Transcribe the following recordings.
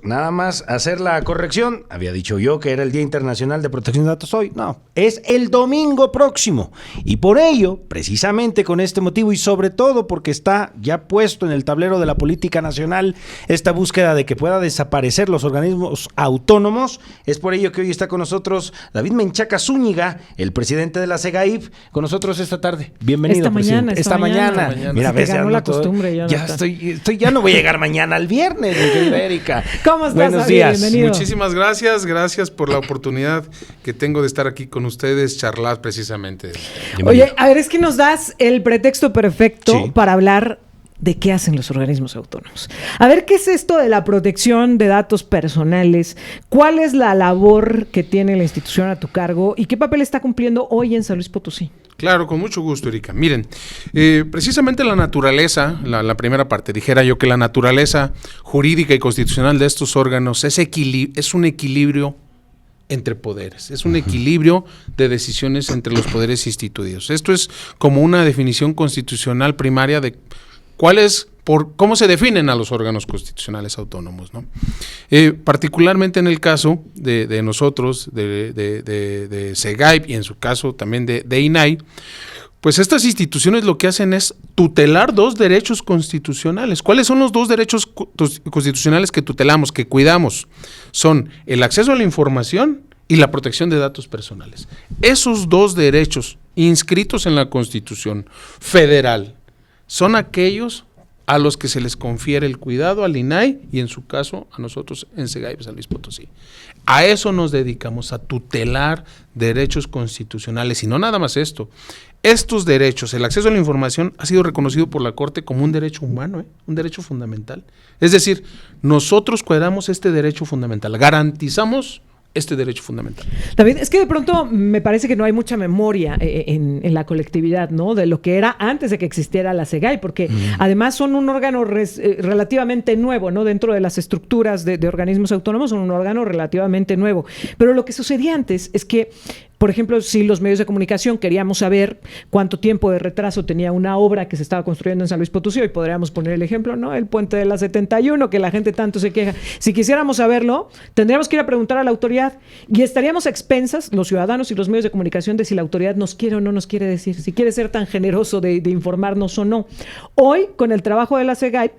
Nada más hacer la corrección. Había dicho yo que era el Día Internacional de Protección de Datos hoy. No, es el domingo próximo. Y por ello, precisamente con este motivo y sobre todo porque está ya puesto en el tablero de la política nacional esta búsqueda de que pueda desaparecer los organismos autónomos, es por ello que hoy está con nosotros David Menchaca Zúñiga, el presidente de la SEGAIP, con nosotros esta tarde. Bienvenido, presidente. Esta mañana. Mira, ves, ya la costumbre. Ya no voy a llegar mañana al viernes, mi querida Erika. ¿Cómo estás? Buenos días. Bienvenido. Muchísimas gracias por la oportunidad que tengo de estar aquí con ustedes, charlar precisamente. Oye, a ver, es que nos das el pretexto perfecto para hablar de qué hacen los organismos autónomos. A ver, ¿qué es esto de la protección de datos personales? ¿Cuál es la labor que tiene la institución a tu cargo? ¿Y qué papel está cumpliendo hoy en San Luis Potosí? Claro, con mucho gusto, Erika. Miren, precisamente la naturaleza, la primera parte, dijera yo que la naturaleza jurídica y constitucional de estos órganos es un equilibrio entre poderes, es un equilibrio de decisiones entre los poderes instituidos. Esto es como una definición constitucional primaria de cómo se definen a los órganos constitucionales autónomos, ¿no? Particularmente en el caso de nosotros, de SEGAIP y en su caso también de INAI, pues estas instituciones lo que hacen es tutelar dos derechos constitucionales. ¿Cuáles son los dos derechos constitucionales que tutelamos, que cuidamos? Son el acceso a la información y la protección de datos personales. Esos dos derechos inscritos en la Constitución Federal son aquellos a los que se les confiere el cuidado al INAI y en su caso a nosotros en SEGAIP San Luis Potosí. A eso nos dedicamos, a tutelar derechos constitucionales y no nada más esto. Estos derechos, el acceso a la información ha sido reconocido por la Corte como un derecho humano, un derecho fundamental. Es decir, nosotros cuidamos este derecho fundamental, garantizamos este derecho fundamental. David, es que de pronto me parece que no hay mucha memoria en la colectividad, ¿no? De lo que era antes de que existiera la SEGAIP, porque además son un órgano relativamente nuevo, ¿no? Dentro de las estructuras de organismos autónomos son un órgano relativamente nuevo. Pero lo que sucedía antes es que, por ejemplo, si los medios de comunicación queríamos saber cuánto tiempo de retraso tenía una obra que se estaba construyendo en San Luis Potosí, y podríamos poner el ejemplo, ¿no? El puente de la 71, que la gente tanto se queja. Si quisiéramos saberlo, tendríamos que ir a preguntar a la autoridad y estaríamos a expensas, los ciudadanos y los medios de comunicación, de si la autoridad nos quiere o no nos quiere decir, si quiere ser tan generoso de informarnos o no. Hoy, con el trabajo de la SEGAIP,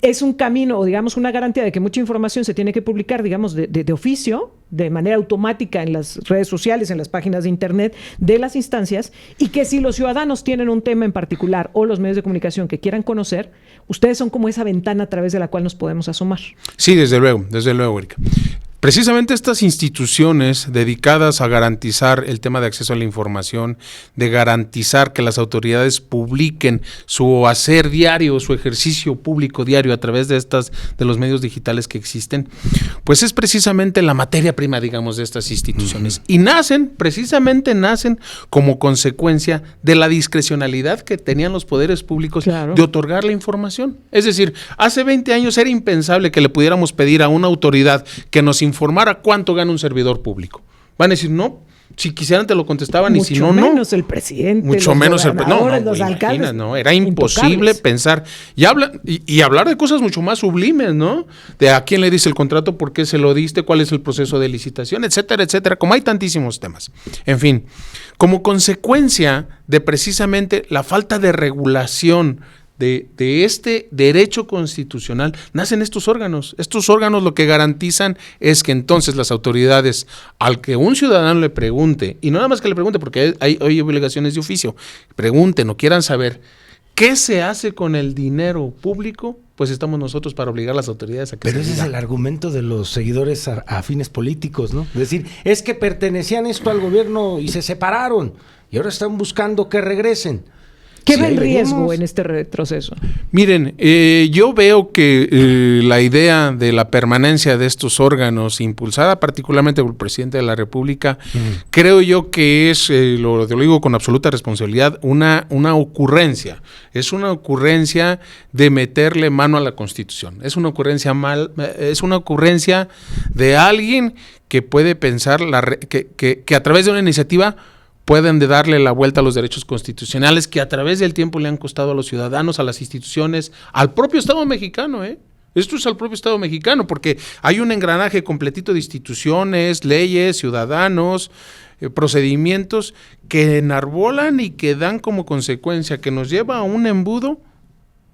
es un camino, o digamos una garantía de que mucha información se tiene que publicar, digamos, de oficio, de manera automática en las redes sociales, en las páginas de internet de las instancias, y que si los ciudadanos tienen un tema en particular o los medios de comunicación que quieran conocer, ustedes son como esa ventana a través de la cual nos podemos asomar. Sí, desde luego, Erika. Precisamente estas instituciones dedicadas a garantizar el tema de acceso a la información, de garantizar que las autoridades publiquen su hacer diario, su ejercicio público diario a través de los medios digitales que existen, pues es precisamente la materia prima, digamos, de estas instituciones. Y nacen como consecuencia de la discrecionalidad que tenían los poderes públicos de otorgar la información. Es decir, hace 20 años era impensable que le pudiéramos pedir a una autoridad que nos informara cuánto gana un servidor público. Van a decir, no, si quisieran te lo contestaban, mucho y si no, no. Mucho menos el presidente, mucho los menos los alcaldes. No, era imposible pensar y hablar de cosas mucho más sublimes, ¿no? De a quién le dice el contrato, por qué se lo diste, cuál es el proceso de licitación, etcétera, etcétera, como hay tantísimos temas. En fin, como consecuencia de precisamente la falta de regulación de este derecho constitucional, nacen estos órganos. Estos órganos lo que garantizan es que entonces las autoridades, al que un ciudadano le pregunte, y no nada más que le pregunte, porque hay obligaciones de oficio, pregunten o quieran saber qué se hace con el dinero público, pues estamos nosotros para obligar a las autoridades a que Pero ese es el argumento de los seguidores a fines políticos, ¿no? Es decir, es que pertenecían esto al gobierno y se separaron, y ahora están buscando que regresen. ¿Qué ve el riesgo en este retroceso? Miren, yo veo que la idea de la permanencia de estos órganos, impulsada particularmente por el presidente de la República, creo yo que es, lo digo con absoluta responsabilidad, una ocurrencia. Es una ocurrencia de meterle mano a la Constitución. Es una ocurrencia de alguien que puede pensar que a través de una iniciativa pueden darle la vuelta a los derechos constitucionales que a través del tiempo le han costado a los ciudadanos, a las instituciones, al propio Estado mexicano, Esto es al propio Estado mexicano, porque hay un engranaje completito de instituciones, leyes, ciudadanos, procedimientos que enarbolan y que dan como consecuencia que nos lleva a un embudo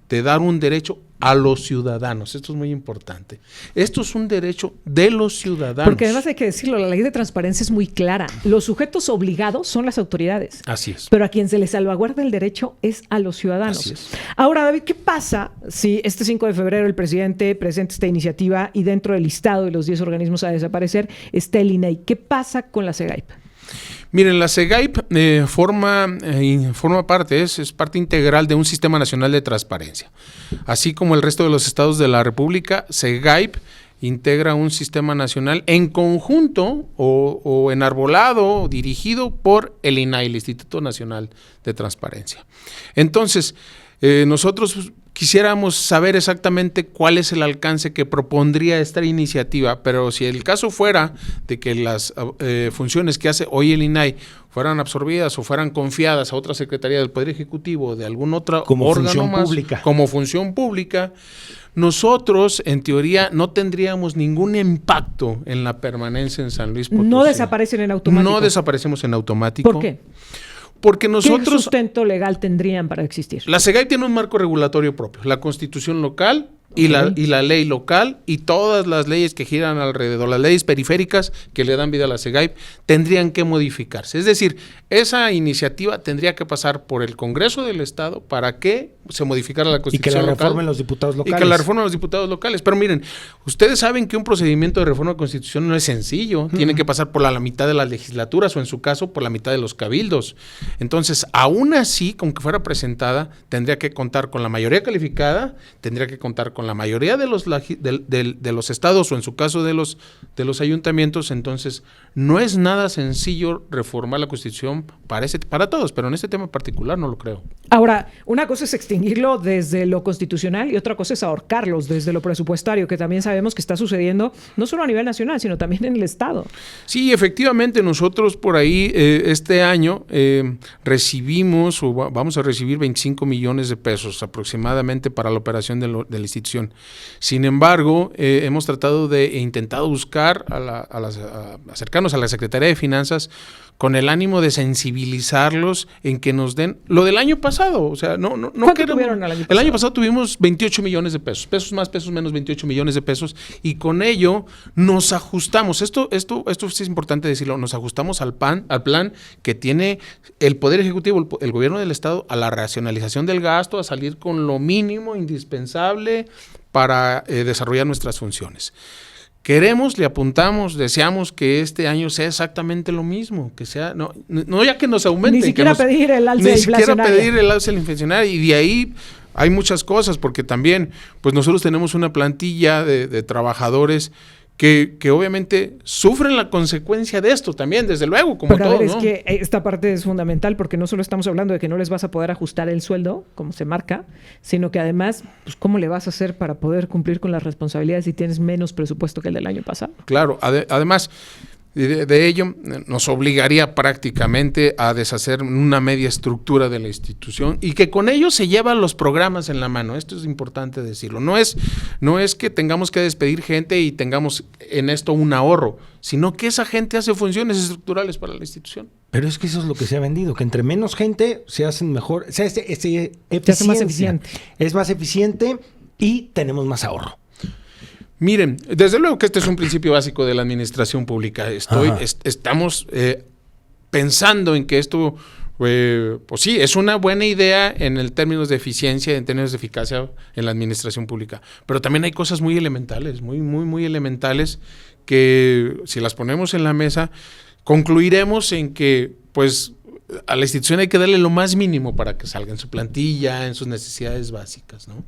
de dar un derecho a los ciudadanos. Esto es muy importante. Esto es un derecho de los ciudadanos. Porque además hay que decirlo, la ley de transparencia es muy clara. Los sujetos obligados son las autoridades. Así es. Pero a quien se le salvaguarda el derecho es a los ciudadanos. Así es. Ahora, David, ¿qué pasa si este 5 de febrero el presidente presenta esta iniciativa y dentro del listado de los 10 organismos a desaparecer está el INAI? ¿Qué pasa con la SEGAIP? Miren, la SEGAIP forma parte, es parte integral de un sistema nacional de transparencia. Así como el resto de los estados de la República, SEGAIP integra un sistema nacional en conjunto o enarbolado, dirigido por el INAI, el Instituto Nacional de Transparencia. Entonces, nosotros quisiéramos saber exactamente cuál es el alcance que propondría esta iniciativa, pero si el caso fuera de que las funciones que hace hoy el INAI fueran absorbidas o fueran confiadas a otra secretaría del Poder Ejecutivo o de algún otro como órgano función más, pública. Como función pública, nosotros, en teoría, no tendríamos ningún impacto en la permanencia en San Luis Potosí. No desaparecen en automático. No desaparecemos en automático. ¿Por qué? Porque ¿Qué nosotros... sustento legal tendrían para existir? La SEGAIP tiene un marco regulatorio propio, la Constitución local y la ley local y todas las leyes que giran alrededor, las leyes periféricas que le dan vida a la SEGAIP, tendrían que modificarse. Es decir, esa iniciativa tendría que pasar por el Congreso del Estado para que se modificara la Constitución local. Y que la reformen los diputados locales. Y que la reformen los diputados locales. Pero miren, ustedes saben que un procedimiento de reforma constitucional no es sencillo. Tiene que pasar por la mitad de las legislaturas o, en su caso, por la mitad de los cabildos. Entonces, aún así, con que fuera presentada, tendría que contar con la mayoría calificada, tendría que contar con la mayoría de los estados o, en su caso, de los ayuntamientos. Entonces, no es nada sencillo reformar la Constitución para todos, pero en este tema en particular no lo creo. Ahora, una cosa es extinguirlo desde lo constitucional y otra cosa es ahorcarlos desde lo presupuestario, que también sabemos que está sucediendo no solo a nivel nacional, sino también en el Estado. Sí, efectivamente, nosotros por ahí este año recibimos o vamos a recibir 25 millones de pesos aproximadamente para la operación de la institución. Sin embargo, hemos tratado de intentado buscar acercarnos a la Secretaría de Finanzas con el ánimo de sensibilizarlos en que nos den lo del año pasado. O sea, no ¿Cuánto tuvieron el año pasado? El año pasado tuvimos 28 millones de pesos, pesos más, pesos menos, 28 millones de pesos, y con ello nos ajustamos. Esto sí es importante decirlo, nos ajustamos al plan que tiene el Poder Ejecutivo, el gobierno del Estado, a la racionalización del gasto, a salir con lo mínimo indispensable para desarrollar nuestras funciones. Queremos, le apuntamos, deseamos que este año sea exactamente lo mismo, que sea, no ya que nos aumente. Ni siquiera pedir el alza inflacionaria. Ni siquiera pedir el alza inflacionaria, y de ahí hay muchas cosas, porque también, pues nosotros tenemos una plantilla de trabajadores que obviamente sufren la consecuencia de esto también, desde luego, como pero todo, a ver, ¿no? es que esta parte es fundamental, porque no solo estamos hablando de que no les vas a poder ajustar el sueldo, como se marca, sino que además, pues, ¿cómo le vas a hacer para poder cumplir con las responsabilidades si tienes menos presupuesto que el del año pasado? Claro, además de ello nos obligaría prácticamente a deshacer una media estructura de la institución, y que con ello se llevan los programas en la mano. Esto es importante decirlo. No es que tengamos que despedir gente y tengamos en esto un ahorro, sino que esa gente hace funciones estructurales para la institución. Pero es que eso es lo que se ha vendido, que entre menos gente se hacen mejor, se hace más eficiente. Es más eficiente y tenemos más ahorro. Miren, desde luego que este es un principio básico de la administración pública. Estamos pensando en que esto, pues sí, es una buena idea en el términos de eficiencia, en términos de eficacia en la administración pública. Pero también hay cosas muy elementales, muy elementales, que si las ponemos en la mesa, concluiremos en que, pues, a la institución hay que darle lo más mínimo para que salga en su plantilla, en sus necesidades básicas, ¿no?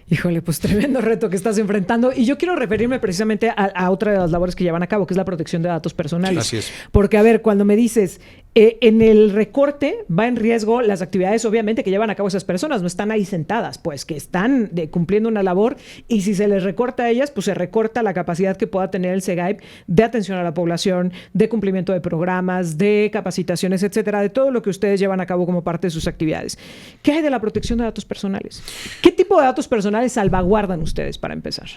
Híjole, pues tremendo reto que estás enfrentando. Y yo quiero referirme precisamente a otra de las labores que llevan a cabo, que es la protección de datos personales. Así es. Porque, a ver, cuando me dices, En el recorte va en riesgo las actividades, obviamente, que llevan a cabo esas personas. No están ahí sentadas, pues, que están cumpliendo una labor, y si se les recorta a ellas, pues se recorta la capacidad que pueda tener el SEGAIP de atención a la población, de cumplimiento de programas, de capacitaciones, etcétera, de todo lo que ustedes llevan a cabo como parte de sus actividades. ¿Qué hay de la protección de datos personales? ¿Qué tipo de datos personales salvaguardan ustedes, para empezar?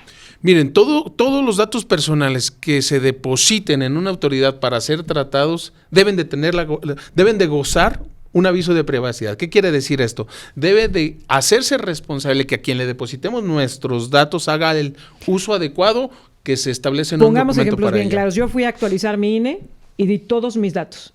Miren, todos los datos personales que se depositen en una autoridad para ser tratados deben de gozar un aviso de privacidad. ¿Qué quiere decir esto? Debe de hacerse responsable que a quien le depositemos nuestros datos haga el uso adecuado que se establece en un documento. Pongamos ejemplos bien ello. claros. Yo fui a actualizar mi INE y di todos mis datos.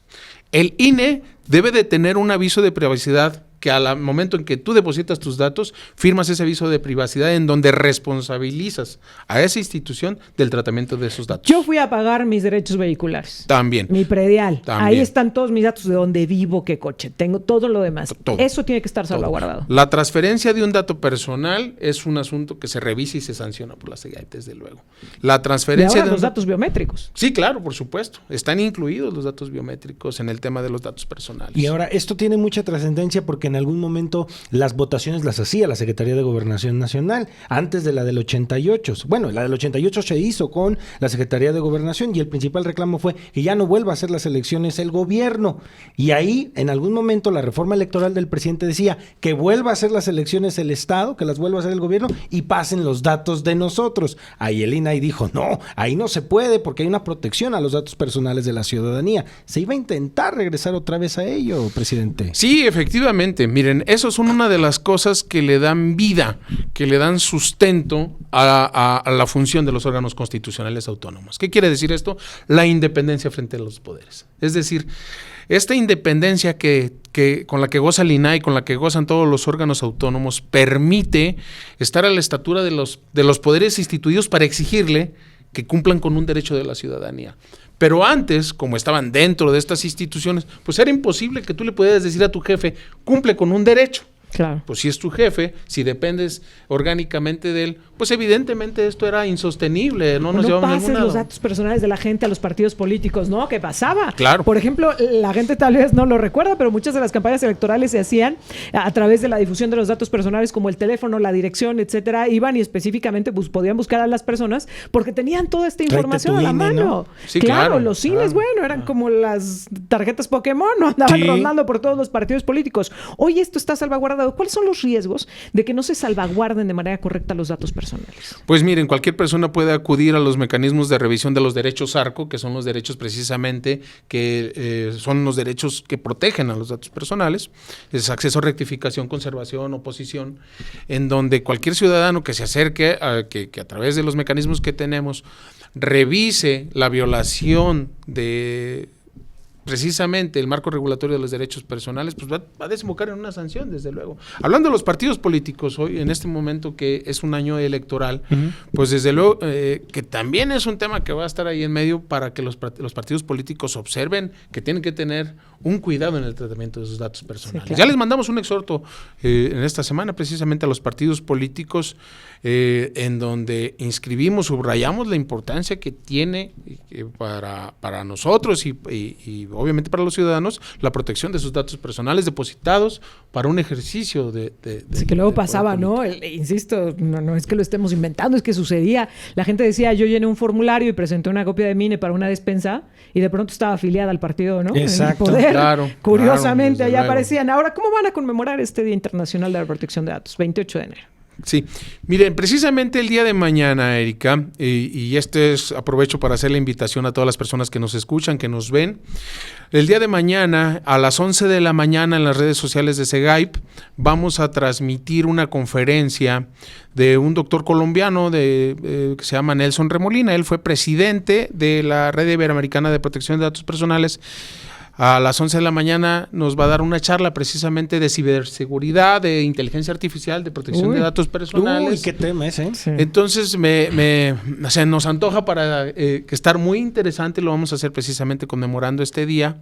El INE debe de tener un aviso de privacidad que al momento en que tú depositas tus datos, firmas ese aviso de privacidad en donde responsabilizas a esa institución del tratamiento de esos datos. Yo fui a pagar mis derechos vehiculares. También. Mi predial. También. Ahí están todos mis datos de dónde vivo, qué coche tengo, todo lo demás. Todo. Eso tiene que estar salvaguardado. La transferencia de un dato personal es un asunto que se revisa y se sanciona por la SEGAIP, desde luego. La Y transferencia ahora de los datos biométricos. Sí, claro, por supuesto. Están incluidos los datos biométricos en el tema de los datos personales. Y ahora, esto tiene mucha trascendencia porque en algún momento las votaciones las hacía la Secretaría de Gobernación Nacional, antes de la del 88. Bueno, la del 88 se hizo con la Secretaría de Gobernación y el principal reclamo fue que ya no vuelva a hacer las elecciones el gobierno. Y ahí, en algún momento, la reforma electoral del presidente decía que vuelva a hacer las elecciones el Estado, que las vuelva a hacer el gobierno y pasen los datos de nosotros. Ahí el INAI dijo, no, ahí no se puede porque hay una protección a los datos personales de la ciudadanía. Se iba a intentar regresar otra vez a ello, presidente. Sí, efectivamente. Miren, eso son una de las cosas que le dan vida, que le dan sustento a la función de los órganos constitucionales autónomos. ¿Qué quiere decir esto? La independencia frente a los poderes. Es decir, esta independencia con la que goza el INAI, con la que gozan todos los órganos autónomos, permite estar a la estatura de los poderes instituidos para exigirle que cumplan con un derecho de la ciudadanía. Pero antes, como estaban dentro de estas instituciones, pues era imposible que tú le pudieras decir a tu jefe, cumple con un derecho. Claro. Pues si es tu jefe, si dependes orgánicamente de él, pues evidentemente esto era insostenible, no nos llevamos a ningún pases lado. los datos personales de la gente a los partidos políticos, ¿no? ¿Qué pasaba? Claro. Por ejemplo, la gente tal vez no lo recuerda, pero muchas de las campañas electorales se hacían a través de la difusión de los datos personales, como el teléfono, la dirección, etcétera. Iban y específicamente podían buscar a las personas porque tenían toda esta información a la INE, mano. ¿no? Sí, claro, claro, los cines, claro. bueno, eran como las tarjetas Pokémon, ¿no? Andaban Sí. rondando por todos los partidos políticos. Hoy esto está salvaguardado. ¿Cuáles son los riesgos de que no se salvaguarden de manera correcta los datos personales? Pues miren, cualquier persona puede acudir a los mecanismos de revisión de los derechos ARCO, que son los derechos precisamente que son los derechos que protegen a los datos personales, es acceso, rectificación, conservación, oposición, en donde cualquier ciudadano que se acerque, que a través de los mecanismos que tenemos, revise la violación de precisamente el marco regulatorio de los derechos personales, pues va a desembocar en una sanción, desde luego. Hablando de los partidos políticos, hoy, en este momento que es un año electoral, pues desde luego que también es un tema que va a estar ahí en medio para que los partidos políticos observen que tienen que tener un cuidado en el tratamiento de sus datos personales. Sí, claro. Ya les mandamos un exhorto en esta semana precisamente a los partidos políticos en donde inscribimos, subrayamos la importancia que tiene para nosotros y obviamente para los ciudadanos la protección de sus datos personales depositados para un ejercicio de Sí, que luego de pasaba, poder ¿no? político. Insisto, no es que lo estemos inventando, es que sucedía. La gente decía, yo llené un formulario y presenté una copia de mi INE para una despensa y de pronto estaba afiliada al partido, ¿no? Exacto. En el poder. Claro, Curiosamente, claro, desde allá luego. aparecían. Ahora, ¿cómo van a conmemorar este Día Internacional de la Protección de Datos? 28 de enero. Sí, miren, precisamente el día de mañana, Erika, y aprovecho para hacer la invitación a todas las personas que nos escuchan, que nos ven. El día de mañana, a las 11 de la mañana, en las redes sociales de SEGAIP, vamos a transmitir una conferencia de un doctor colombiano que se llama Nelson Remolina. Él fue presidente de la Red Iberoamericana de Protección de Datos Personales. A las 11 de la mañana nos va a dar una charla precisamente de ciberseguridad, de inteligencia artificial, de protección de datos personales. Uy, qué tema es, ¿eh? Sí. Entonces o sea, nos antoja para que estar muy interesante. Lo vamos a hacer precisamente conmemorando este día.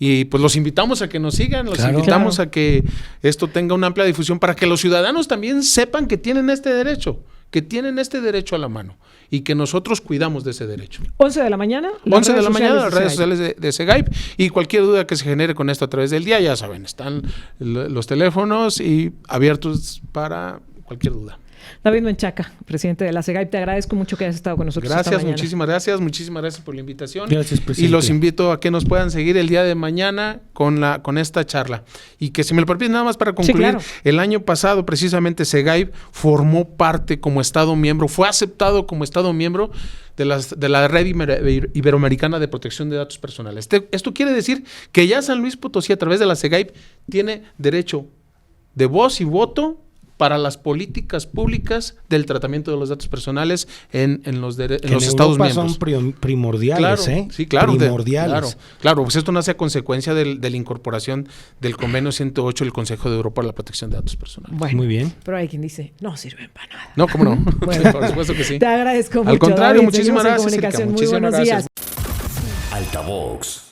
Y pues los invitamos a que nos sigan, los Claro. invitamos a que esto tenga una amplia difusión para que los ciudadanos también sepan que tienen este derecho, que tienen este derecho a la mano y que nosotros cuidamos de ese derecho. 11 de la mañana. 11 de la mañana, las redes SEGAIP. sociales de SEGAIP, y cualquier duda que se genere con esto a través del día, ya saben, están los teléfonos y abiertos para cualquier duda. David Menchaca, presidente de la SEGAIP, te agradezco mucho que hayas estado con nosotros esta Gracias, mañana. muchísimas gracias por la invitación. Gracias, presidente. Y los invito a que nos puedan seguir el día de mañana con esta charla. Y que si me lo permiten, nada más para concluir, claro. el año pasado precisamente SEGAIP formó parte como Estado miembro, fue aceptado como Estado miembro de la Red Iberoamericana de Protección de Datos Personales. Esto quiere decir que ya San Luis Potosí, a través de la SEGAIP, tiene derecho de voz y voto para las políticas públicas del tratamiento de los datos personales en los Estados miembros. Son primordiales, Claro, ¿eh? sí, claro. Primordiales. Claro, pues esto nace a consecuencia de la incorporación del Convenio 108 del Consejo de Europa para la protección de datos personales. Bueno, Muy bien. pero hay quien dice, no sirven para nada. No, ¿cómo no? Bueno. Por supuesto que sí. Te agradezco mucho. Al contrario, David. muchísimas Seguimos en gracias, comunicación. Erika, Muy muchísimas buenos gracias. días. Altavox.